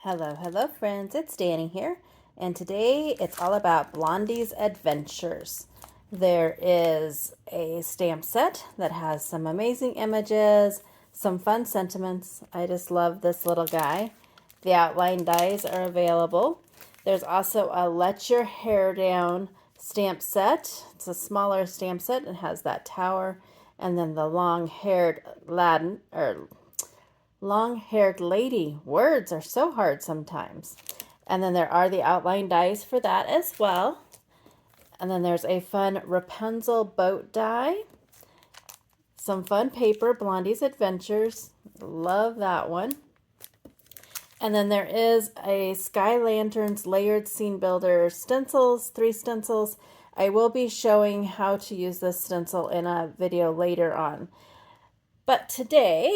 Hello friends, it's Danny here, and today it's all about Blondie's adventures. There is a stamp set that has some amazing images, some fun sentiments. I just love this little guy. The outline dies are available. There's also a Let Your Hair Down stamp set. It's a smaller stamp set. It has that tower and then the long-haired lady. Words are so hard sometimes. And then there are the outline dies for that as well. And then there's a fun Rapunzel boat die. Some fun paper, Blondie's Adventures. Love that one. And then there is a Sky Lanterns Layered Scene Builder stencils, 3 stencils. I will be showing how to use this stencil in a video later on. But today,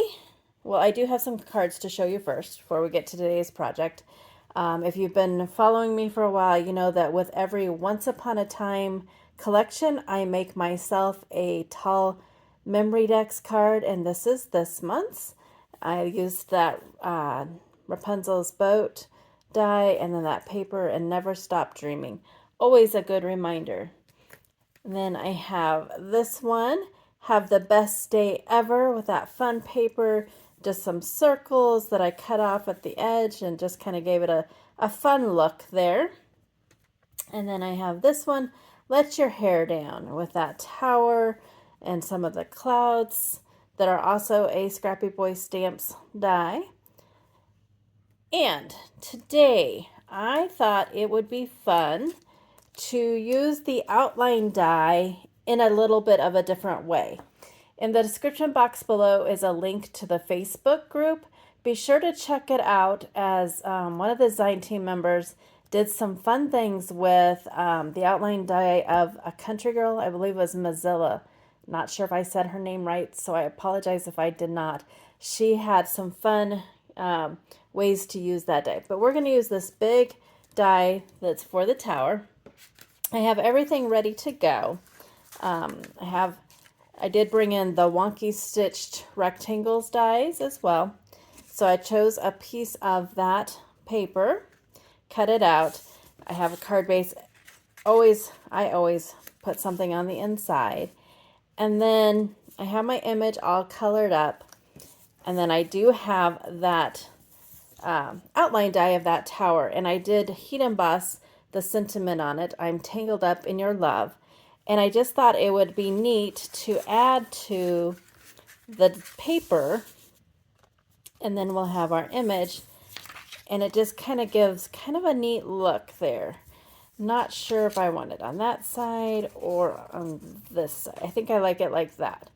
well, I do have some cards to show you first before we get to today's project. If you've been following me for a while, you know that with every Once Upon a Time collection, I make myself a tall memory decks card, and this is this month's. I used that Rapunzel's boat die and then that paper and Never Stop Dreaming. Always a good reminder. And then I have this one, Have the Best Day Ever, with that fun paper, just some circles that I cut off at the edge and just kind of gave it a fun look there. And then I have this one, Let Your Hair Down, with that tower and some of the clouds that are also a Scrappy Boy Stamps die. And today I thought it would be fun to use the outline die in a little bit of a different way. In the description box below is a link to the Facebook group. Be sure to check it out, as one of the design team members did some fun things with the outline die of a country girl. I believe it was Mozilla. Not sure if I said her name right, so I apologize if I did not. She had some fun ways to use that die. But we're going to use this big die that's for the tower. I have everything ready to go. I did bring in the wonky stitched rectangles dies as well. So I chose a piece of that paper, cut it out. I have a card base. I always put something on the inside. And then I have my image all colored up. And then I do have that outline die of that tower. And I did heat emboss the sentiment on it. I'm tangled up in your love. And I just thought it would be neat to add to the paper. And then we'll have our image. And it just kind of gives kind of a neat look there. Not sure if I want it on that side or on this side. I think I like it like that.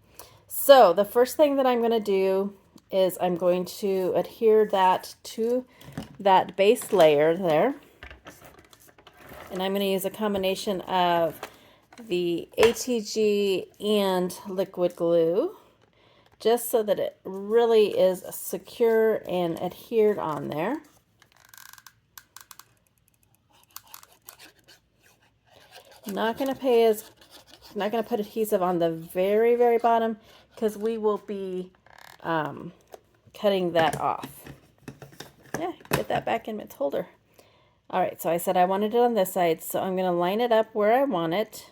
So the first thing that I'm going to do is I'm going to adhere that to that base layer there. And I'm going to use a combination of the ATG and liquid glue, just so that it really is secure and adhered on there. Not going to put adhesive on the very, very bottom, because we will be cutting that off. Yeah, get that back in its holder. All right, so I said I wanted it on this side, so I'm going to line it up where I want it.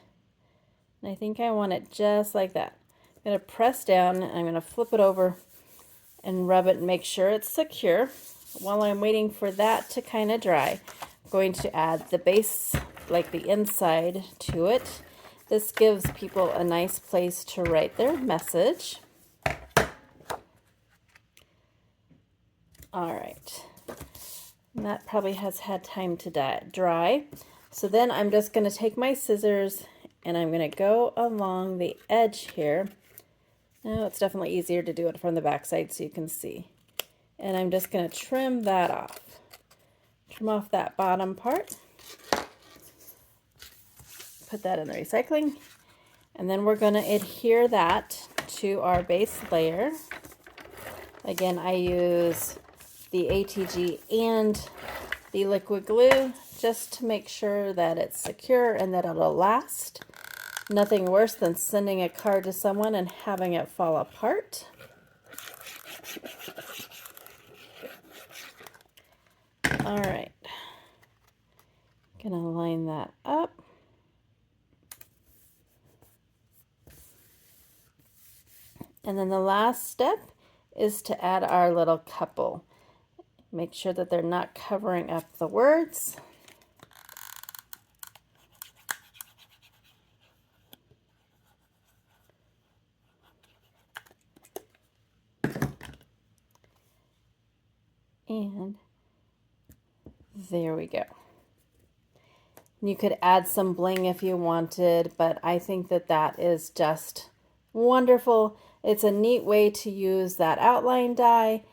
And I think I want it just like that. I'm going to press down, and I'm going to flip it over and rub it and make sure it's secure. While I'm waiting for that to kind of dry, I'm going to add the base, like the inside, to it. This gives people a nice place to write their message. All right. And that probably has had time to dry. So then I'm just going to take my scissors and I'm going to go along the edge here. Now it's definitely easier to do it from the back side so you can see. And I'm just going to trim that off. Trim off that bottom part. Put that in the recycling. And then we're going to adhere that to our base layer. Again, I use the ATG and the liquid glue just to make sure that it's secure and that it'll last. Nothing worse than sending a card to someone and having it fall apart. All right. Gonna line that up. And then the last step is to add our little couple. Make sure that they're not covering up the words. And there we go. You could add some bling if you wanted, but I think that that is just wonderful. It's a neat way to use that outline die,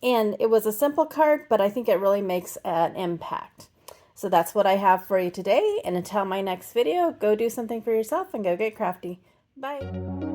and it was a simple card, but I think it really makes an impact. So that's what I have for you today, and until my next video, go do something for yourself and go get crafty. Bye.